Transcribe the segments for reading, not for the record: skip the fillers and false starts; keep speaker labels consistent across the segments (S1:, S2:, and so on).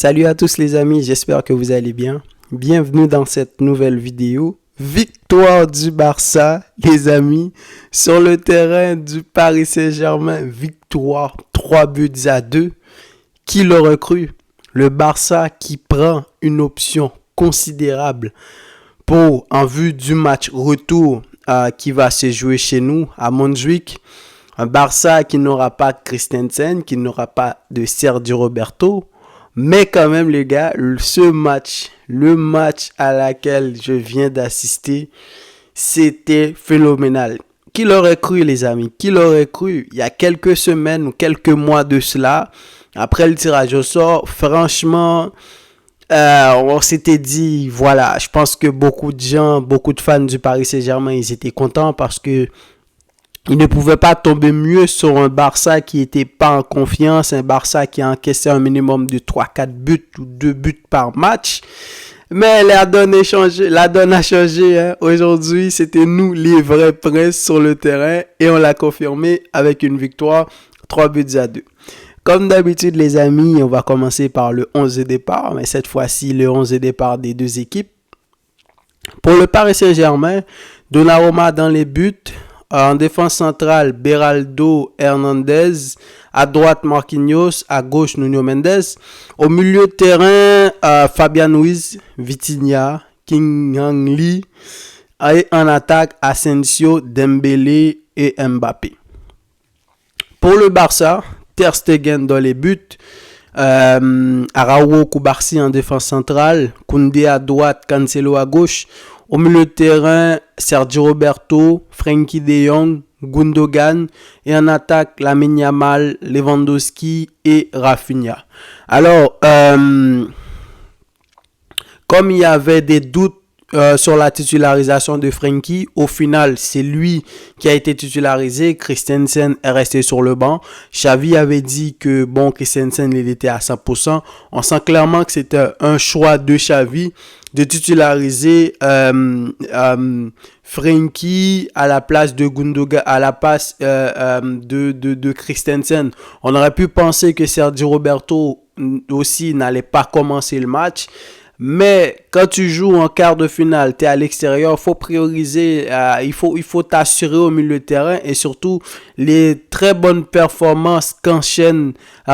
S1: Salut à tous les amis, j'espère que vous allez bien. Bienvenue dans cette nouvelle vidéo. Victoire du Barça, les amis, sur le terrain du Paris Saint-Germain. Victoire 3-2. Qui l'aurait cru? Le Barça qui prend une option considérable en vue du match retour qui va se jouer chez nous à Montjuïc. Un Barça qui n'aura pas de Christensen, qui n'aura pas de Sergio Roberto. Mais quand même les gars, le match à laquelle je viens d'assister, c'était phénoménal. Qui l'aurait cru les amis? Qui l'aurait cru? Il y a quelques semaines ou quelques mois de cela, après le tirage au sort, franchement, on s'était dit, voilà, je pense que beaucoup de fans du Paris Saint-Germain, ils étaient contents parce que il ne pouvait pas tomber mieux sur un Barça qui n'était pas en confiance, un Barça qui a encaissé un minimum de 3-4 buts ou 2 buts par match. Mais la donne a changé. Hein. Aujourd'hui, c'était nous les vrais princes sur le terrain et on l'a confirmé avec une victoire 3-2. Comme d'habitude les amis, on va commencer par le 11 de départ, mais cette fois-ci le 11 de départ des deux équipes. Pour le Paris Saint-Germain, Donnarumma dans les buts. En défense centrale, Beraldo Hernandez. À droite, Marquinhos. À gauche, Nuno Mendes. Au milieu de terrain, Fabian Ruiz, Vitinha, King Hang Lee. Et en attaque, Asensio, Dembélé et Mbappé. Pour le Barça, Ter Stegen dans les buts. Araujo Koubarsi en défense centrale. Koundé à droite, Cancelo à gauche. Au milieu de terrain, Sergio Roberto, Frenkie de Jong, Gundogan. Et en attaque, Lamine Yamal, Lewandowski et Rafinha. Alors, comme il y avait des doutes sur la titularisation de Frenkie, au final, c'est lui qui a été titularisé. Christensen est resté sur le banc. Xavi avait dit que, Christensen, il était à 100%. On sent clairement que c'était un choix de Xavi de titulariser Frenkie à la place de Gundogan, à la place de Christensen. On aurait pu penser que Sergio Roberto aussi n'allait pas commencer le match. Mais quand tu joues en quart de finale, tu es à l'extérieur, il faut prioriser, il faut t'assurer au milieu de terrain et surtout les très bonnes performances qu'enchaîne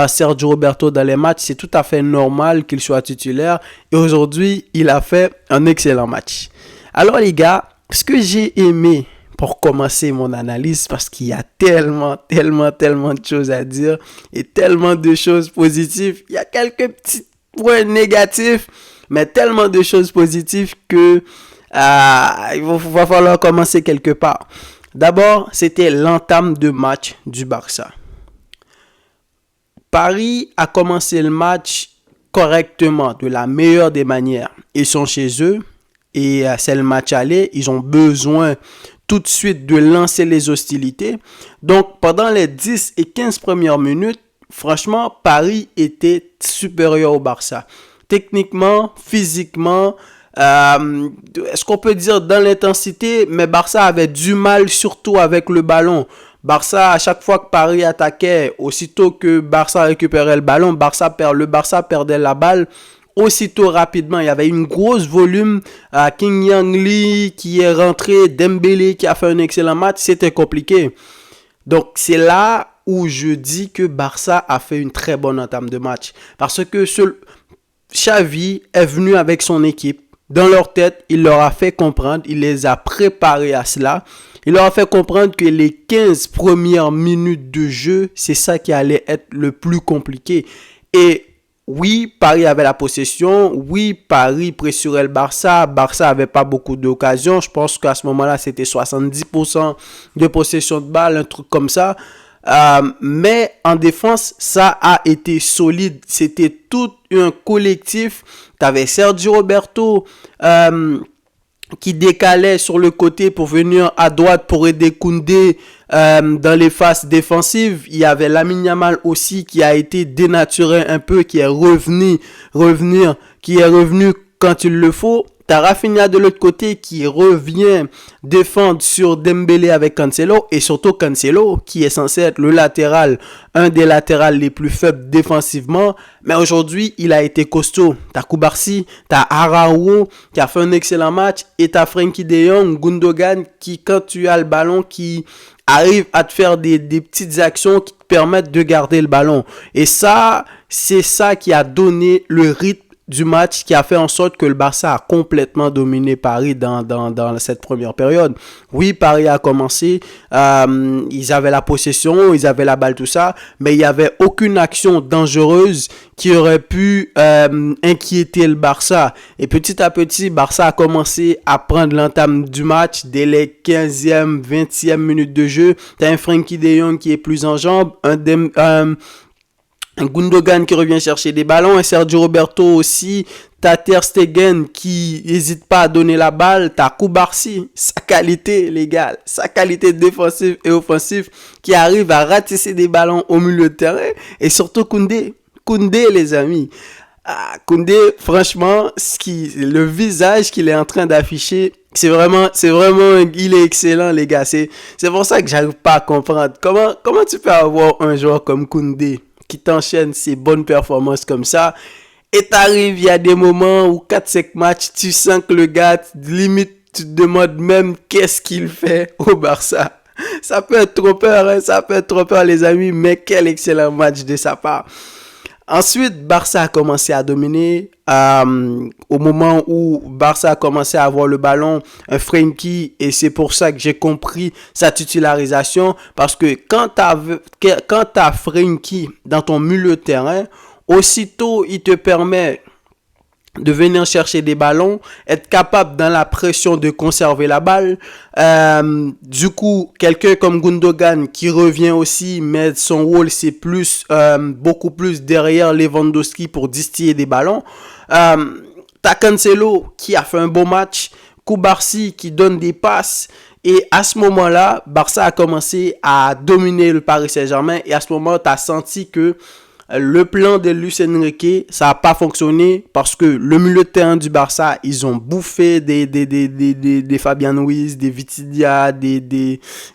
S1: Sergio Roberto dans les matchs. C'est tout à fait normal qu'il soit titulaire et aujourd'hui, il a fait un excellent match. Alors les gars, ce que j'ai aimé pour commencer mon analyse, parce qu'il y a tellement de choses à dire et tellement de choses positives, il y a quelques petits points négatifs, mais tellement de choses positives que il va falloir commencer quelque part. D'abord, c'était l'entame de match du Barça. Paris a commencé le match correctement, de la meilleure des manières. Ils sont chez eux et c'est le match aller. Ils ont besoin tout de suite de lancer les hostilités. Donc, pendant les 10 et 15 premières minutes, franchement, Paris était supérieur au Barça. Techniquement, physiquement, est-ce qu'on peut dire dans l'intensité, mais Barça avait du mal surtout avec le ballon. Barça, à chaque fois que Paris attaquait, aussitôt que Barça récupérait le ballon, le Barça perdait la balle aussitôt rapidement. Il y avait une grosse volume. King Hang Lee qui est rentré, Dembélé qui a fait un excellent match, c'était compliqué. Donc c'est là où je dis que Barça a fait une très bonne entame de match. Parce que Xavi est venu avec son équipe. Dans leur tête, il leur a fait comprendre, il les a préparés à cela. Il leur a fait comprendre que les 15 premières minutes de jeu, c'est ça qui allait être le plus compliqué. Et oui, Paris avait la possession. Oui, Paris pressurait le Barça. Barça avait pas beaucoup d'occasions. Je pense qu'à ce moment-là, c'était 70% de possession de balle, un truc comme ça. Mais en défense, ça a été solide. C'était tout un collectif. Tu avais Sergio Roberto qui décalait sur le côté pour venir à droite pour aider Koundé dans les phases défensives. Il y avait Lamine Yamal aussi qui a été dénaturé un peu, qui est revenu quand il le faut. T'as Rafinha de l'autre côté qui revient défendre sur Dembélé avec Cancelo et surtout Cancelo qui est censé être le latéral, un des latérales les plus faibles défensivement. Mais aujourd'hui, il a été costaud. T'as Koubarsi, t'as Araujo qui a fait un excellent match et t'as Frenkie de Jong, Gundogan qui, quand tu as le ballon, qui arrive à te faire des petites actions qui te permettent de garder le ballon. Et ça, c'est ça qui a donné le rythme du match, qui a fait en sorte que le Barça a complètement dominé Paris dans cette première période. Oui, Paris a commencé, ils avaient la possession, ils avaient la balle, tout ça, mais il n'y avait aucune action dangereuse qui aurait pu inquiéter le Barça. Et petit à petit, Barça a commencé à prendre l'entame du match dès les 15e, 20e minutes de jeu. T'as un Frenkie de Jong qui est plus en jambes, un Gundogan qui revient chercher des ballons, un Sergio Roberto aussi, t'as Ter Stegen qui n'hésite pas à donner la balle, t'as Koubarsi, sa qualité, les gars, sa qualité défensive et offensive qui arrive à ratisser des ballons au milieu de terrain, et surtout Koundé, les amis. Koundé, franchement, le visage qu'il est en train d'afficher, c'est vraiment, il est excellent, les gars. C'est pour ça que j'arrive pas à comprendre comment tu peux avoir un joueur comme Koundé qui t'enchaîne ses bonnes performances comme ça, et t'arrives, il y a des moments où 4-5 matchs, tu sens que le gars, limite, tu te demandes même qu'est-ce qu'il fait au Barça. Ça peut être trop peur, hein, les amis, mais quel excellent match de sa part. Ensuite, Barça a commencé à dominer. Au moment où Barça a commencé à avoir le ballon, un Frenkie, et c'est pour ça que j'ai compris sa titularisation, parce que quand t'as Frenkie dans ton milieu de terrain, aussitôt il te permet de venir chercher des ballons, être capable dans la pression de conserver la balle. Du coup, quelqu'un comme Gundogan qui revient aussi, mais son rôle c'est plus beaucoup plus derrière Lewandowski pour distiller des ballons. T'as Cancelo qui a fait un bon match, Koubarsi qui donne des passes. Et à ce moment-là, Barça a commencé à dominer le Paris Saint-Germain. Et à ce moment, tu as senti que le plan de Luis Enrique, ça n'a pas fonctionné parce que le milieu de terrain du Barça, ils ont bouffé des Fabian Ruiz, des Vitinha,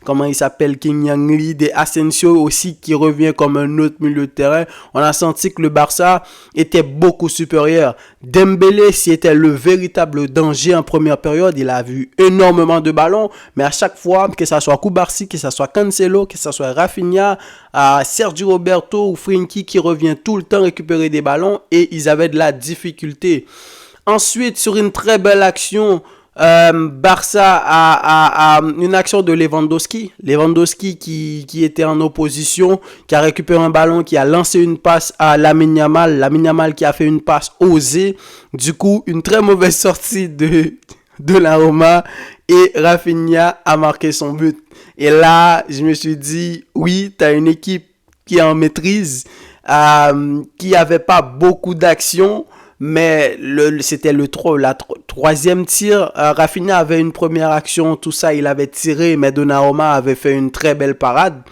S1: comment il s'appelle, King Yang Lee, des Asensio aussi qui revient comme un autre milieu de terrain. On a senti que le Barça était beaucoup supérieur. Dembélé, c'était le véritable danger en première période. Il a vu énormément de ballons, mais à chaque fois, que ça soit Koubarsi, que ça soit Cancelo, que ça soit Rafinha, Sergio Roberto ou Frenkie qui revient tout le temps récupérer des ballons, et ils avaient de la difficulté. Ensuite, sur une très belle action, Barça a une action de Lewandowski qui était en opposition, qui a récupéré un ballon, qui a lancé une passe à Lamine Yamal qui a fait une passe osée. Du coup, une très mauvaise sortie de la Roma, et Rafinha a marqué son but. Et là, je me suis dit, oui, tu as une équipe qui est en maîtrise, qui n'avait pas beaucoup d'action, mais c'était la troisième tir. Rafinha avait une première action, tout ça, il avait tiré, mais Donnarumma avait fait une très belle parade.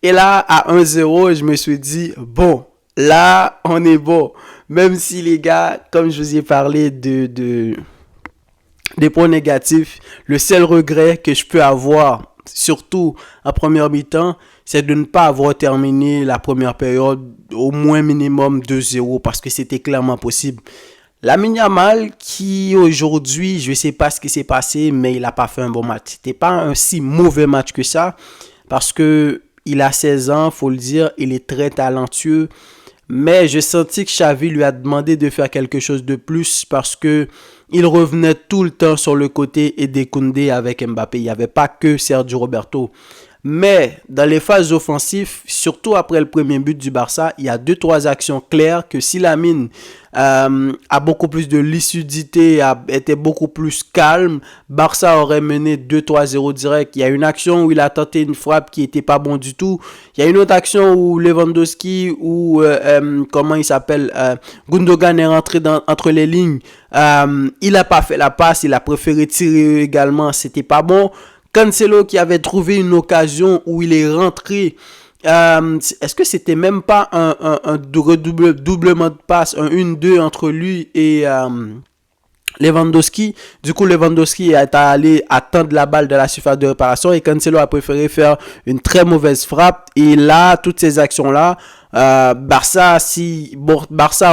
S1: Et là, à 1-0, je me suis dit, bon, là, on est bon. Même si les gars, comme je vous ai parlé des points négatifs, le seul regret que je peux avoir, surtout en première mi-temps, c'est de ne pas avoir terminé la première période au moins minimum 2-0, parce que c'était clairement possible. Lamine Yamal qui aujourd'hui, je ne sais pas ce qui s'est passé, mais il n'a pas fait un bon match. C'était pas un si mauvais match que ça, parce que il a 16 ans, faut le dire, il est très talentueux. Mais je sentis que Xavi lui a demandé de faire quelque chose de plus, parce que il revenait tout le temps sur le côté et découndé avec Mbappé. Il n'y avait pas que Sergio Roberto. Mais dans les phases offensives, surtout après le premier but du Barça, il y a 2-3 actions claires que si Lamine a beaucoup plus de lucidité, était beaucoup plus calme, Barça aurait mené 2-3-0 direct. Il y a une action où il a tenté une frappe qui n'était pas bon du tout. Il y a une autre action où Lewandowski ou comment il s'appelle, Gundogan est rentré entre les lignes. Il n'a pas fait la passe, il a préféré tirer également, c'était pas bon. Cancelo qui avait trouvé une occasion où il est rentré. Est-ce que c'était même pas un doublement de passe, un 1-2 entre lui et Lewandowski. Du coup, Lewandowski est allé attendre la balle de la surface de réparation et Cancelo a préféré faire une très mauvaise frappe. Et là, toutes ces actions-là, Barça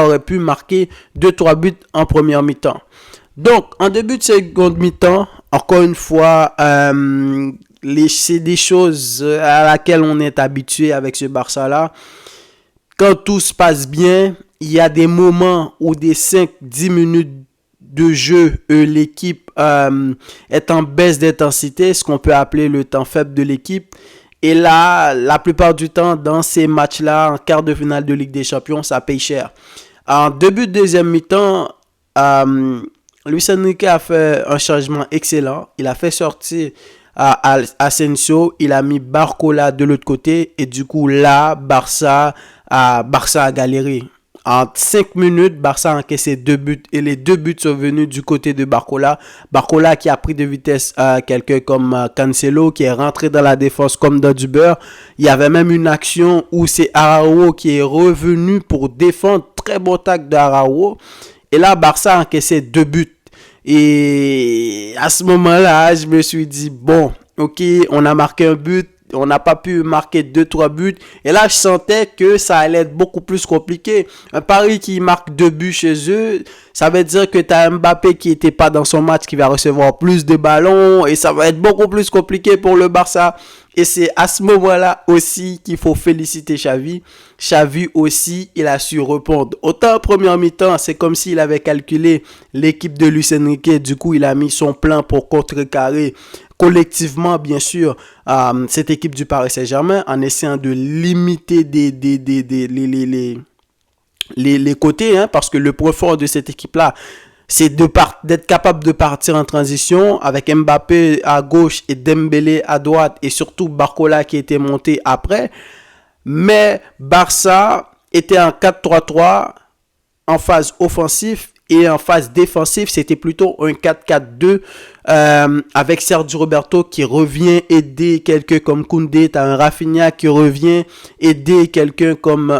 S1: aurait pu marquer 2-3 buts en première mi-temps. Donc, en début de seconde mi-temps, encore une fois, c'est des choses à laquelle on est habitué avec ce Barça-là. Quand tout se passe bien, il y a des moments où des 5-10 minutes de jeu, l'équipe est en baisse d'intensité, ce qu'on peut appeler le temps faible de l'équipe. Et là, la plupart du temps, dans ces matchs-là, en quart de finale de Ligue des Champions, ça paye cher. En début de deuxième mi-temps, Luis Enrique a fait un changement excellent. Il a fait sortir Asensio, il a mis Barcola de l'autre côté. Et du coup, là, Barça a galéré. En 5 minutes, Barça a encaissé 2 buts et les 2 buts sont venus du côté de Barcola. Barcola qui a pris de vitesse quelqu'un comme Cancelo qui est rentré dans la défense comme dans du beurre. Il y avait même une action où c'est Araujo qui est revenu pour défendre. Très bon tacle d'Araujo. Et là, Barça a encaissé 2 buts. Et à ce moment-là, je me suis dit, bon, ok, on a marqué un but. On n'a pas pu marquer 2-3 buts. Et là, je sentais que ça allait être beaucoup plus compliqué. Un Paris qui marque 2 buts chez eux, ça veut dire que tu as Mbappé qui n'était pas dans son match, qui va recevoir plus de ballons. Et ça va être beaucoup plus compliqué pour le Barça. Et c'est à ce moment-là aussi qu'il faut féliciter Xavi. Xavi aussi, il a su répondre. Autant en première mi-temps, c'est comme s'il avait calculé l'équipe de Luis Enrique. Du coup, il a mis son plan pour contrecarrer collectivement, bien sûr, cette équipe du Paris Saint-Germain en essayant de limiter les côtés, hein, parce que le point fort de cette équipe-là, c'est d'être capable de partir en transition avec Mbappé à gauche et Dembélé à droite et surtout Barcola qui était monté après. Mais Barça était en 4-3-3 en phase offensive et en phase défensive, c'était plutôt un 4-4-2 avec Sergio Roberto qui revient aider quelqu'un comme Koundé. Tu as un Rafinha qui revient aider quelqu'un comme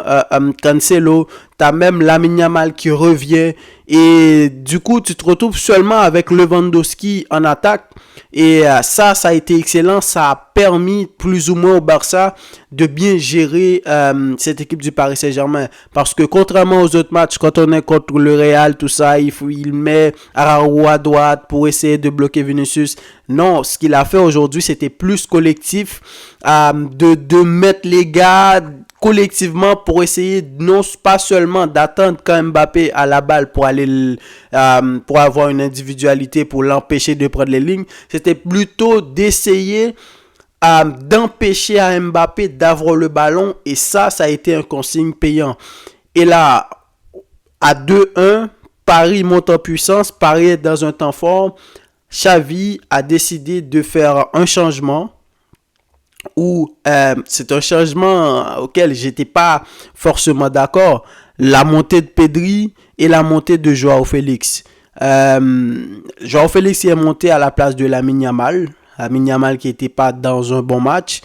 S1: Cancelo. Tu as même Lamine Yamal qui revient. Et du coup, tu te retrouves seulement avec Lewandowski en attaque. Et ça a été excellent. Ça a permis plus ou moins au Barça de bien gérer cette équipe du Paris Saint-Germain. Parce que contrairement aux autres matchs, quand on est contre le Real, tout ça, il met Araujo à droite pour essayer de bloquer Vinicius. Non, ce qu'il a fait aujourd'hui, c'était plus collectif, de mettre les gars collectivement pour essayer non pas seulement d'attendre quand Mbappé a la balle pour aller pour avoir une individualité pour l'empêcher de prendre les lignes, c'était plutôt d'essayer d'empêcher à Mbappé d'avoir le ballon et ça a été un consigne payant. Et là, à 2-1, Paris monte en puissance, Paris est dans un temps fort. Xavi a décidé de faire un changement où c'est un changement auquel j'étais pas forcément d'accord. La montée de Pedri et la montée de Joao Félix. Joao Félix est monté à la place de Lamine Yamal. Lamine Yamal qui n'était pas dans un bon match.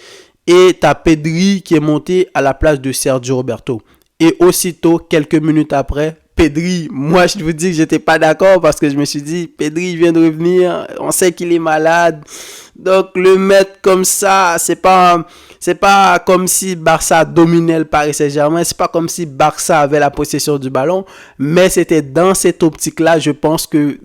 S1: Et tu as Pedri qui est monté à la place de Sergio Roberto. Et aussitôt, quelques minutes après, Pedri, moi je vous dis que j'étais pas d'accord parce que je me suis dit, Pedri vient de revenir, on sait qu'il est malade. Donc le mettre comme ça, c'est pas comme si Barça dominait le Paris Saint-Germain, c'est pas comme si Barça avait la possession du ballon, mais c'était dans cette optique-là, je pense que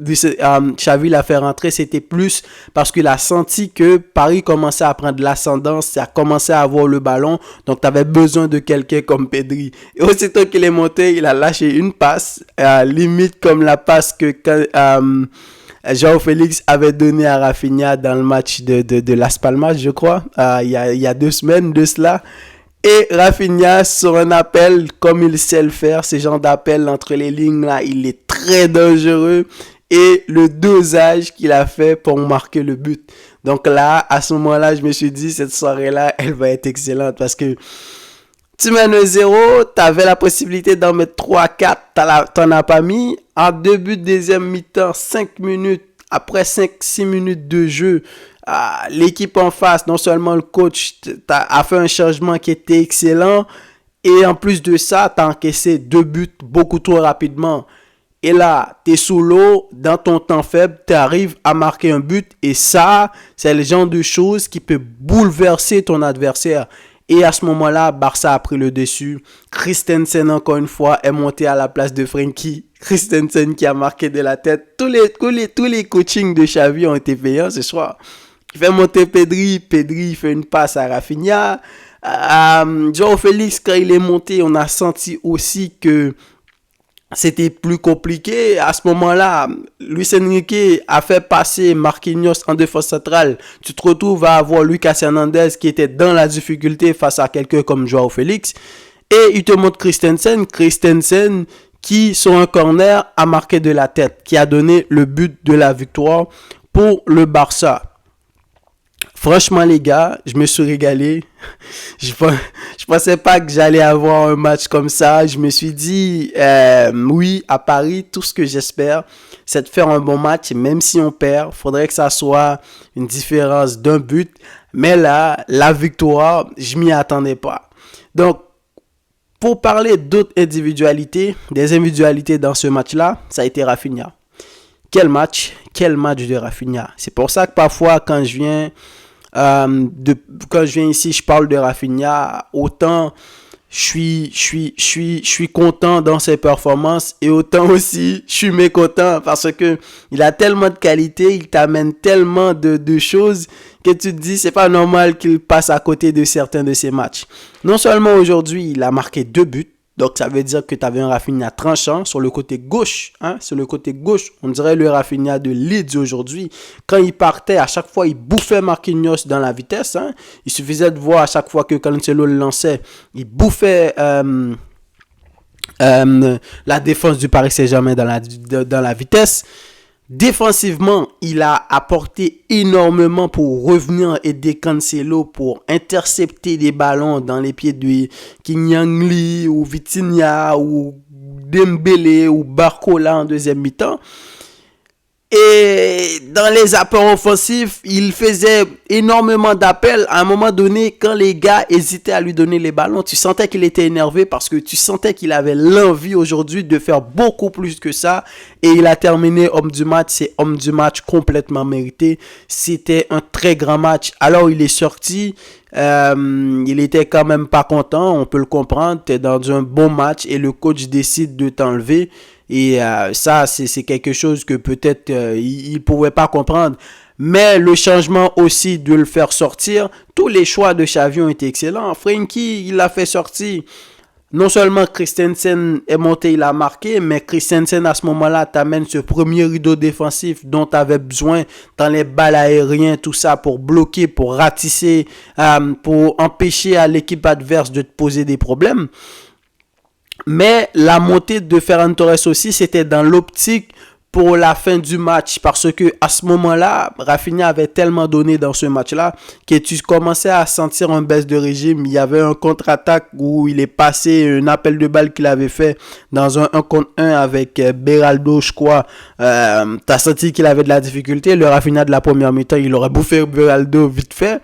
S1: Xavi l'a fait rentrer, c'était plus parce qu'il a senti que Paris commençait à prendre l'ascendance, ça a commencé à avoir le ballon, donc tu avais besoin de quelqu'un comme Pedri. Et aussitôt qu'il est monté, il a lâché une passe, limite comme la passe que Joao Félix avait donné à Rafinha dans le match de Las Palmas, je crois, il y a 2 semaines de cela. Et Rafinha, sur un appel, comme il sait le faire, ce genre d'appel entre les lignes, là, il est très dangereux. Et le dosage qu'il a fait pour marquer le but. Donc là, à ce moment-là, je me suis dit, cette soirée-là, elle va être excellente parce que tu mènes 1-0, tu avais la possibilité d'en mettre 3-4, t'en as pas mis. En début de deuxième mi-temps, 5 minutes, après 5-6 minutes de jeu, l'équipe en face, non seulement le coach a fait un changement qui était excellent, et en plus de ça, tu as encaissé 2 buts beaucoup trop rapidement. Et là, tu es sous l'eau, dans ton temps faible, tu arrives à marquer un but. Et ça, c'est le genre de choses qui peut bouleverser ton adversaire. Et à ce moment-là, Barça a pris le dessus. Christensen, encore une fois, est monté à la place de Frenkie. Christensen qui a marqué de la tête. Tous les coachings de Xavi ont été payants ce soir. Il fait monter Pedri. Pedri fait une passe à Rafinha. Joao Félix, quand il est monté, on a senti aussi que c'était plus compliqué. À ce moment-là, Luis Enrique a fait passer Marquinhos en défense centrale. Tu te retrouves à avoir Lucas Hernandez qui était dans la difficulté face à quelqu'un comme Joao Félix. Et il te montre Christensen qui, sur un corner, a marqué de la tête, qui a donné le but de la victoire pour le Barça. Franchement, les gars, je me suis régalé. Je pensais pas que j'allais avoir un match comme ça. Je me suis dit, oui, à Paris, tout ce que j'espère, c'est de faire un bon match. Même si on perd, il faudrait que ça soit une différence d'un but. Mais là, la victoire, je m'y attendais pas. Donc, pour parler d'autres individualités, des individualités dans ce match-là, ça a été Rafinha. Quel match de Rafinha. C'est pour ça que parfois, quand je viens ici, je parle de Rafinha, autant je suis content dans ses performances et autant aussi je suis mécontent parce que il a tellement de qualité, il t'amène tellement de choses que tu te dis c'est pas normal qu'il passe à côté de certains de ses matchs. Non seulement aujourd'hui, il a marqué 2 buts. Donc, ça veut dire que tu avais un Rafinha tranchant sur le côté gauche. Sur le côté gauche, on dirait le Rafinha de Leeds aujourd'hui. Quand il partait, à chaque fois, il bouffait Marquinhos dans la vitesse. Il suffisait de voir à chaque fois que Cancelo le lançait, il bouffait la défense du Paris Saint-Germain dans la vitesse. Défensivement, il a apporté énormément pour revenir aider Cancelo pour intercepter des ballons dans les pieds de Kylian Lee ou Vitinha ou Dembélé ou Barcola en deuxième mi-temps. Et dans les apports offensifs, il faisait énormément d'appels. À un moment donné, quand les gars hésitaient à lui donner les ballons, tu sentais qu'il était énervé parce que tu sentais qu'il avait l'envie aujourd'hui de faire beaucoup plus que ça. Et il a terminé homme du match. C'est homme du match complètement mérité. C'était un très grand match. Alors il est sorti. Il était quand même pas content. On peut le comprendre. Tu es dans un bon match et le coach décide de t'enlever. Et ça, c'est quelque chose que peut-être il pouvait pas comprendre. Mais le changement aussi de le faire sortir, tous les choix de Xavi ont été excellents. Frenkie, il l'a fait sortir. Non seulement Christensen est monté, il a marqué, mais Christensen à ce moment-là t'amène ce premier rideau défensif dont tu avais besoin dans les balles aériennes, tout ça pour bloquer, pour ratisser, pour empêcher à l'équipe adverse de te poser des problèmes. Mais la montée de Ferran Torres aussi, c'était dans l'optique pour la fin du match. Parce que à ce moment-là, Rafinha avait tellement donné dans ce match-là que tu commençais à sentir un baisse de régime. Il y avait un contre-attaque où il est passé, un appel de balle qu'il avait fait dans un 1 contre 1 avec Beraldo, je crois. T'as senti qu'il avait de la difficulté. Le Rafinha de la première mi-temps, il aurait bouffé Beraldo vite fait.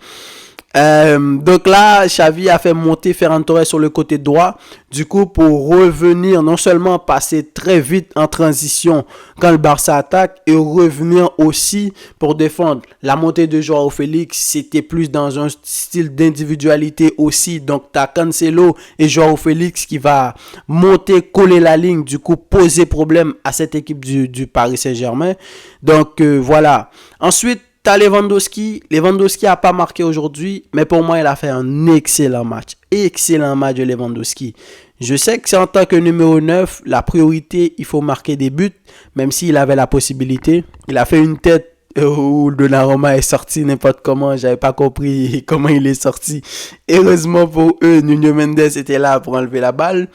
S1: Donc là, Xavi a fait monter Ferran Torres sur le côté droit, du coup pour revenir, non seulement passer très vite en transition quand le Barça attaque, et revenir aussi pour défendre. La montée de Joao Félix, c'était plus dans un style d'individualité aussi, donc t'as Cancelo et Joao Félix qui va monter, coller la ligne, du coup poser problème à cette équipe du Paris Saint-Germain. Donc voilà. Ensuite, t'as Lewandowski. Lewandowski n'a pas marqué aujourd'hui, mais pour moi, il a fait un excellent match. Excellent match de Lewandowski. Je sais que c'est en tant que numéro 9, la priorité, il faut marquer des buts, même s'il avait la possibilité. Il a fait une tête où Donnarumma est sorti n'importe comment. J'avais pas compris comment il est sorti. Heureusement pour eux, Nuno Mendes était là pour enlever la balle.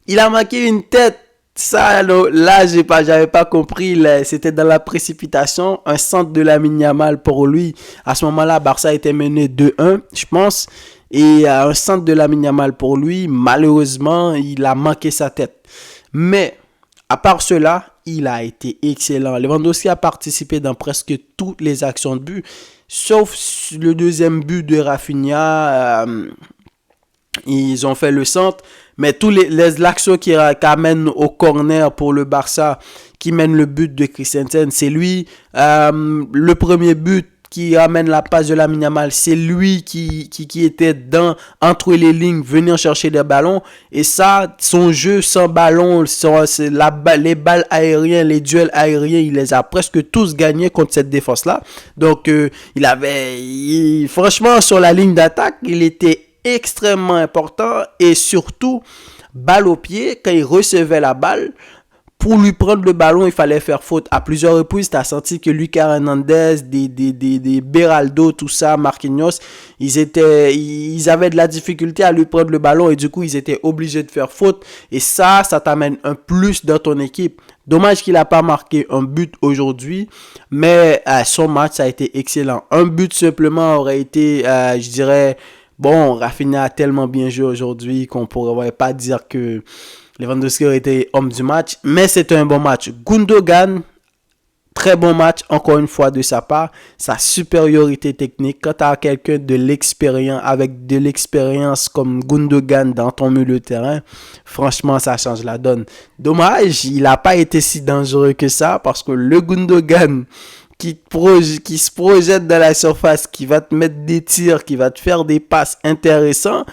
S1: Il a marqué une tête. Ça, là, j'avais pas compris. Là, c'était dans la précipitation. Un centre de Lamine Yamal pour lui. À ce moment-là, Barça était mené 2-1, je pense. Et un centre de Lamine Yamal pour lui. Malheureusement, il a manqué sa tête. Mais, à part cela, il a été excellent. Lewandowski a participé dans presque toutes les actions de but. Sauf le deuxième but de Rafinha. Ils ont fait le centre. Mais tous les actions qui amènent au corner pour le Barça, qui mène le but de Christensen, c'est lui. Le premier but qui amène la passe de Lamine Yamal, c'est lui qui était entre les lignes, venir chercher des ballons. Et ça, son jeu sans ballon, les balles aériennes, les duels aériens, il les a presque tous gagnés contre cette défense-là. Donc, franchement, sur la ligne d'attaque, il était extrêmement important. Et surtout, balle au pied, quand il recevait la balle, pour lui prendre le ballon, il fallait faire faute. À plusieurs reprises, tu as senti que Lucas Hernandez, des Beraldo, tout ça, Marquinhos, ils avaient de la difficulté à lui prendre le ballon et du coup, ils étaient obligés de faire faute. Et ça t'amène un plus dans ton équipe. Dommage qu'il n'a pas marqué un but aujourd'hui, mais son match, ça a été excellent. Un but simplement aurait été, je dirais, bon, Rafinha a tellement bien joué aujourd'hui qu'on ne pourrait pas dire que Lewandowski a été homme du match, mais c'était un bon match. Gundogan, très bon match, encore une fois de sa part. Sa supériorité technique, quand tu as quelqu'un avec de l'expérience comme Gundogan dans ton milieu de terrain, franchement, ça change la donne. Dommage, il n'a pas été si dangereux que ça, parce que le Gundogan qui se projette dans la surface, qui va te mettre des tirs, qui va te faire des passes intéressants,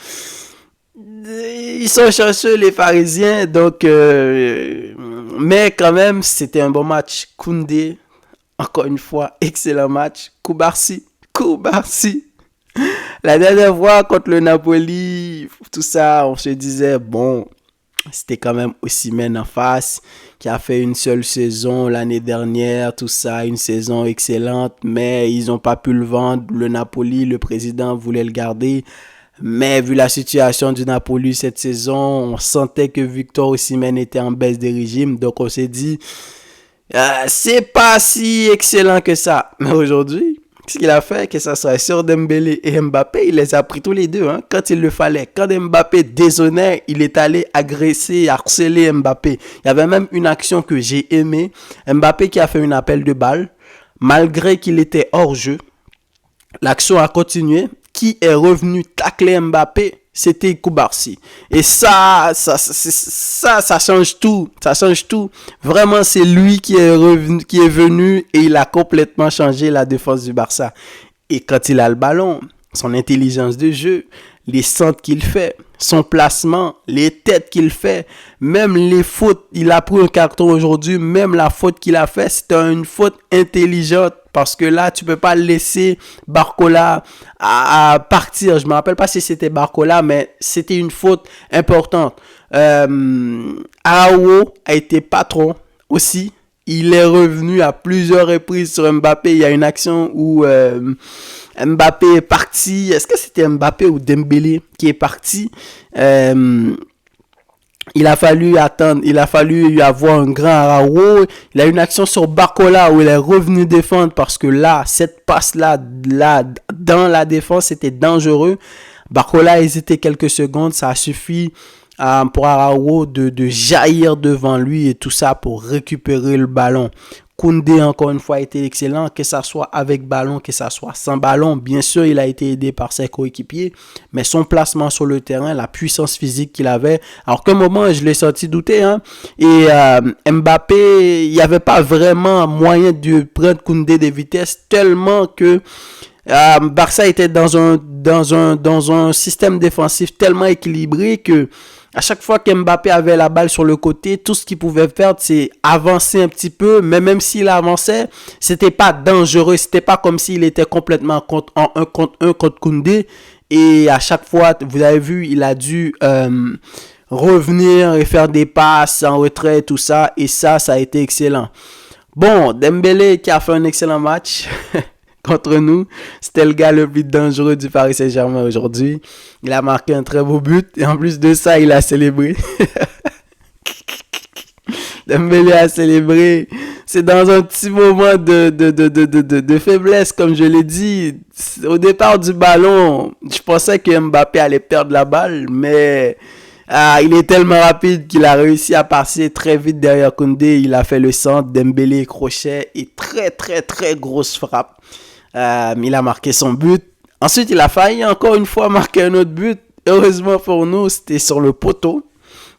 S1: ils sont chanceux les Parisiens, donc mais quand même c'était un bon match. Koundé, encore une fois, excellent match. Koubarsi, la dernière fois contre le Napoli, tout ça, on se disait bon, c'était quand même Osimhen en face, qui a fait une seule saison l'année dernière, tout ça, une saison excellente, mais ils n'ont pas pu le vendre. Le Napoli, le président voulait le garder. Mais vu la situation du Napoli cette saison, on sentait que Victor Osimhen était en baisse de régime. Donc on s'est dit, c'est pas si excellent que ça. Mais aujourd'hui, ce qu'il a fait, que ça soit sur Dembélé et Mbappé, il les a pris tous les deux quand il le fallait. Quand Mbappé dézonnait, il est allé agresser, harceler Mbappé. Il y avait même une action que j'ai aimée. Mbappé qui a fait un appel de balle, malgré qu'il était hors jeu. L'action a continué. Qui est revenu tacler Mbappé, c'était Koubarsi. Et ça change tout. Ça change tout. Vraiment, c'est lui qui est venu et il a complètement changé la défense du Barça. Et quand il a le ballon, son intelligence de jeu, les centres qu'il fait, son placement, les têtes qu'il fait, même les fautes, il a pris un carton aujourd'hui, même la faute qu'il a fait, c'était une faute intelligente. Parce que là, tu peux pas laisser Barcola à partir. Je me rappelle pas si c'était Barcola, mais c'était une faute importante. Araujo a été patron aussi. Il est revenu à plusieurs reprises sur Mbappé. Il y a une action où Mbappé est parti. Est-ce que c'était Mbappé ou Dembélé qui est parti? Il a fallu attendre, il a fallu avoir un grand Araujo. Il a une action sur Barcola où il est revenu défendre parce que là, cette passe-là, dans la défense, c'était dangereux. Barcola a hésité quelques secondes, ça a suffi pour Araujo de jaillir devant lui et tout ça pour récupérer le ballon. Koundé, encore une fois, a été excellent, que ça soit avec ballon, que ça soit sans ballon. Bien sûr, il a été aidé par ses coéquipiers, mais son placement sur le terrain, la puissance physique qu'il avait, alors qu'à un moment, je l'ai senti douter. Et Mbappé, il n'y avait pas vraiment moyen de prendre Koundé de vitesse, tellement que Barça était dans un système défensif tellement équilibré que à chaque fois qu'Mbappé avait la balle sur le côté, tout ce qu'il pouvait faire, c'est avancer un petit peu. Mais même s'il avançait, c'était pas dangereux. C'était pas comme s'il était complètement en 1 contre 1 contre Koundé. Et à chaque fois, vous avez vu, il a dû revenir et faire des passes en retrait, tout ça. Et ça a été excellent. Bon, Dembélé qui a fait un excellent match contre nous. C'était le gars le plus dangereux du Paris Saint-Germain aujourd'hui. Il a marqué un très beau but. Et en plus de ça, il a célébré. Dembélé a célébré. C'est dans un petit moment de faiblesse, comme je l'ai dit. Au départ du ballon, je pensais que Mbappé allait perdre la balle, mais il est tellement rapide qu'il a réussi à passer très vite derrière Koundé. Il a fait le centre, Dembélé crochet et très très très grosse frappe. Il a marqué son but. Ensuite, il a failli encore une fois marquer un autre but. Heureusement pour nous, c'était sur le poteau.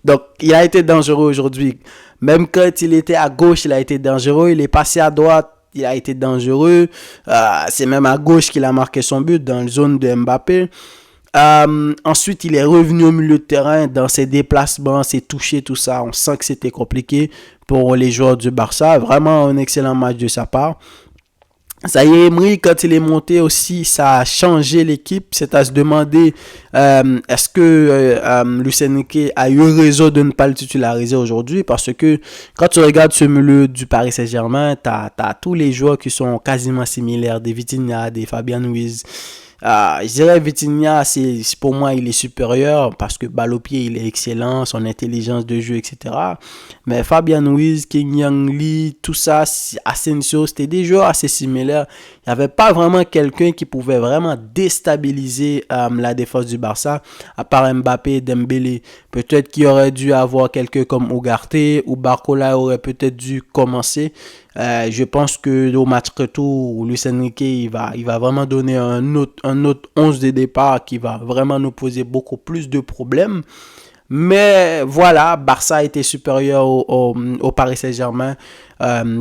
S1: Donc, il a été dangereux aujourd'hui. Même quand il était à gauche, il a été dangereux. Il est passé à droite, il a été dangereux. C'est même à gauche qu'il a marqué son but dans la zone de Mbappé. Ensuite, il est revenu au milieu de terrain dans ses déplacements, ses touchés, tout ça. On sent que c'était compliqué pour les joueurs du Barça. Vraiment un excellent match de sa part. Ça y est, Emery, quand il est monté aussi, ça a changé l'équipe. C'est à se demander est-ce que Luis Enrique a eu raison de ne pas le titulariser aujourd'hui, parce que quand tu regardes ce milieu du Paris Saint-Germain, t'as tous les joueurs qui sont quasiment similaires, des Vitinha, des Fabian Ruiz. Je dirais Vitinha, pour moi, il est supérieur parce que balle au pied, il est excellent, son intelligence de jeu, etc. Mais Fabian Ruiz, Kylian Lee, tout ça, Asensio, c'était des joueurs assez similaires. Il n'y avait pas vraiment quelqu'un qui pouvait vraiment déstabiliser la défense du Barça, à part Mbappé et Dembélé. Peut-être qu'il aurait dû avoir quelqu'un comme Ugarte ou Barcola aurait peut-être dû commencer. Je pense que au match retour, Luis Enrique il va vraiment donner un autre 11 de départ qui va vraiment nous poser beaucoup plus de problèmes. Mais voilà, Barça a été supérieur au Paris Saint-Germain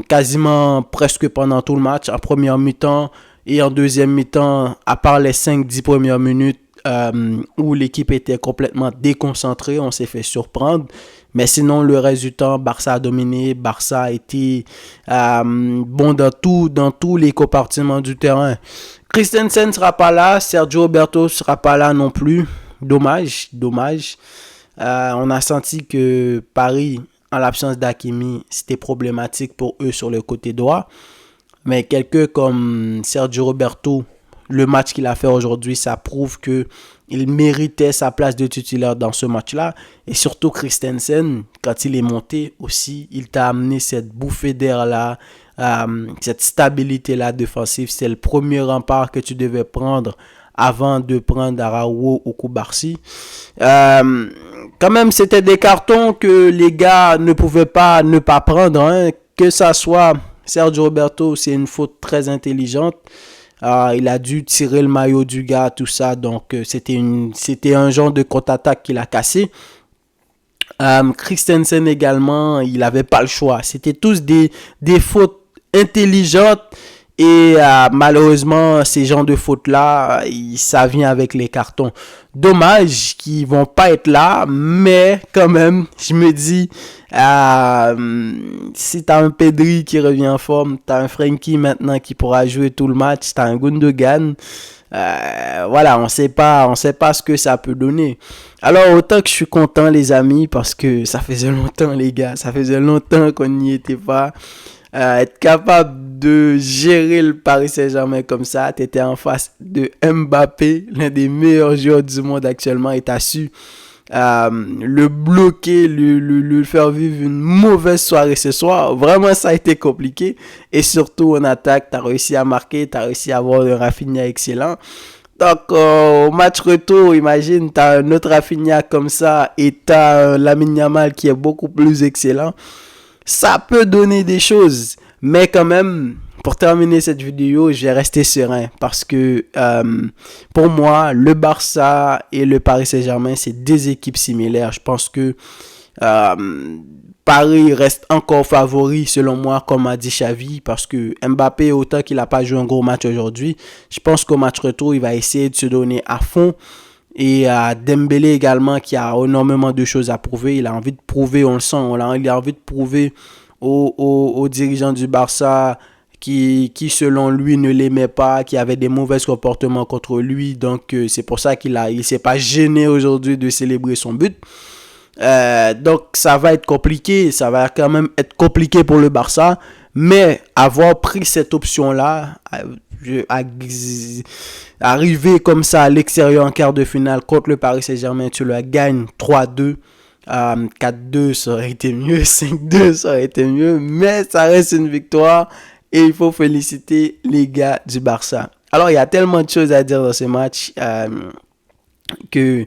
S1: quasiment presque pendant tout le match, en première mi-temps et en deuxième mi-temps, à part les 5-10 premières minutes où l'équipe était complètement déconcentrée, on s'est fait surprendre. Mais sinon, le reste du temps, Barça a dominé. Barça a été bon dans tous les compartiments du terrain. Christensen ne sera pas là. Sergio Roberto ne sera pas là non plus. Dommage. On a senti que Paris, en l'absence d'Hakimi, c'était problématique pour eux sur le côté droit. Mais quelqu'un comme Sergio Roberto, le match qu'il a fait aujourd'hui, ça prouve que il méritait sa place de titulaire dans ce match-là. Et surtout Christensen, quand il est monté aussi, il t'a amené cette bouffée d'air-là, cette stabilité-là défensive. C'est le premier rempart que tu devais prendre avant de prendre Araujo ou Koubarsi. Quand même, c'était des cartons que les gars ne pouvaient pas ne pas prendre. Hein. Que ça soit Sergio Roberto, c'est une faute très intelligente. Il a dû tirer le maillot du gars, tout ça. Donc, c'était un genre de contre-attaque qu'il a cassé. Christensen également, il n'avait pas le choix. C'était tous des fautes intelligentes. Et malheureusement, ces genres de fautes-là, ça vient avec les cartons. Dommage qu'ils vont pas être là, mais quand même, je me dis, si t'as un Pedri qui revient en forme, t'as un Frenkie maintenant qui pourra jouer tout le match, t'as un Gundogan, voilà, on sait pas ce que ça peut donner. Alors autant que je suis content les amis, parce que ça faisait longtemps les gars, ça faisait longtemps qu'on n'y était pas. Être capable de gérer le Paris Saint-Germain comme ça, tu étais en face de Mbappé, l'un des meilleurs joueurs du monde actuellement, et tu as su le bloquer, le faire vivre une mauvaise soirée ce soir. Vraiment, ça a été compliqué. Et surtout en attaque, tu as réussi à marquer, tu as réussi à avoir un Rafinha excellent. Donc, au match retour, imagine, tu as un autre Rafinha comme ça et tu as Lamine Yamal qui est beaucoup plus excellent. Ça peut donner des choses, mais quand même, pour terminer cette vidéo, je vais rester serein parce que pour moi, le Barça et le Paris Saint-Germain, c'est deux équipes similaires. Je pense que Paris reste encore favori selon moi, comme a dit Xavi, parce que Mbappé, autant qu'il n'a pas joué un gros match aujourd'hui, je pense qu'au match retour, il va essayer de se donner à fond. Et Dembélé également qui a énormément de choses à prouver. Il a envie de prouver, on le sent, il a envie de prouver aux dirigeants du Barça qui selon lui ne l'aimait pas, qui avait des mauvais comportements contre lui. Donc c'est pour ça qu'il s'est pas gêné aujourd'hui de célébrer son but. Donc ça va être compliqué, ça va quand même être compliqué pour le Barça. Mais avoir pris cette option-là, arriver comme ça à l'extérieur en quart de finale contre le Paris Saint-Germain, tu le gagnes 3-2, 4-2 ça aurait été mieux, 5-2 ça aurait été mieux, mais ça reste une victoire et il faut féliciter les gars du Barça. Alors il y a tellement de choses à dire dans ce match que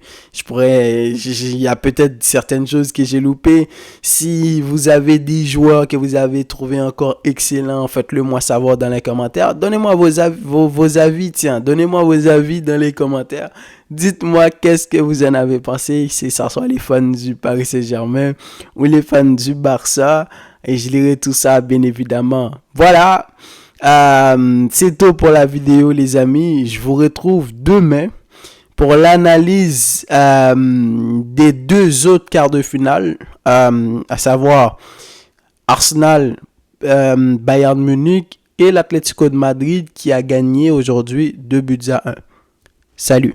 S1: il y a peut-être certaines choses que j'ai loupées. Si vous avez des joueurs que vous avez trouvé encore excellents, faites-le moi savoir dans les commentaires. Donnez-moi vos avis, tiens, donnez-moi vos avis dans les commentaires. Dites-moi qu'est-ce que vous en avez pensé, si ça soit les fans du Paris Saint-Germain ou les fans du Barça. Et je lirai tout ça, bien évidemment. Voilà, c'est tout pour la vidéo, les amis. Je vous retrouve demain pour l'analyse des deux autres quarts de finale, à savoir Arsenal, Bayern Munich et l'Atlético de Madrid qui a gagné aujourd'hui 2 buts à 1. Salut!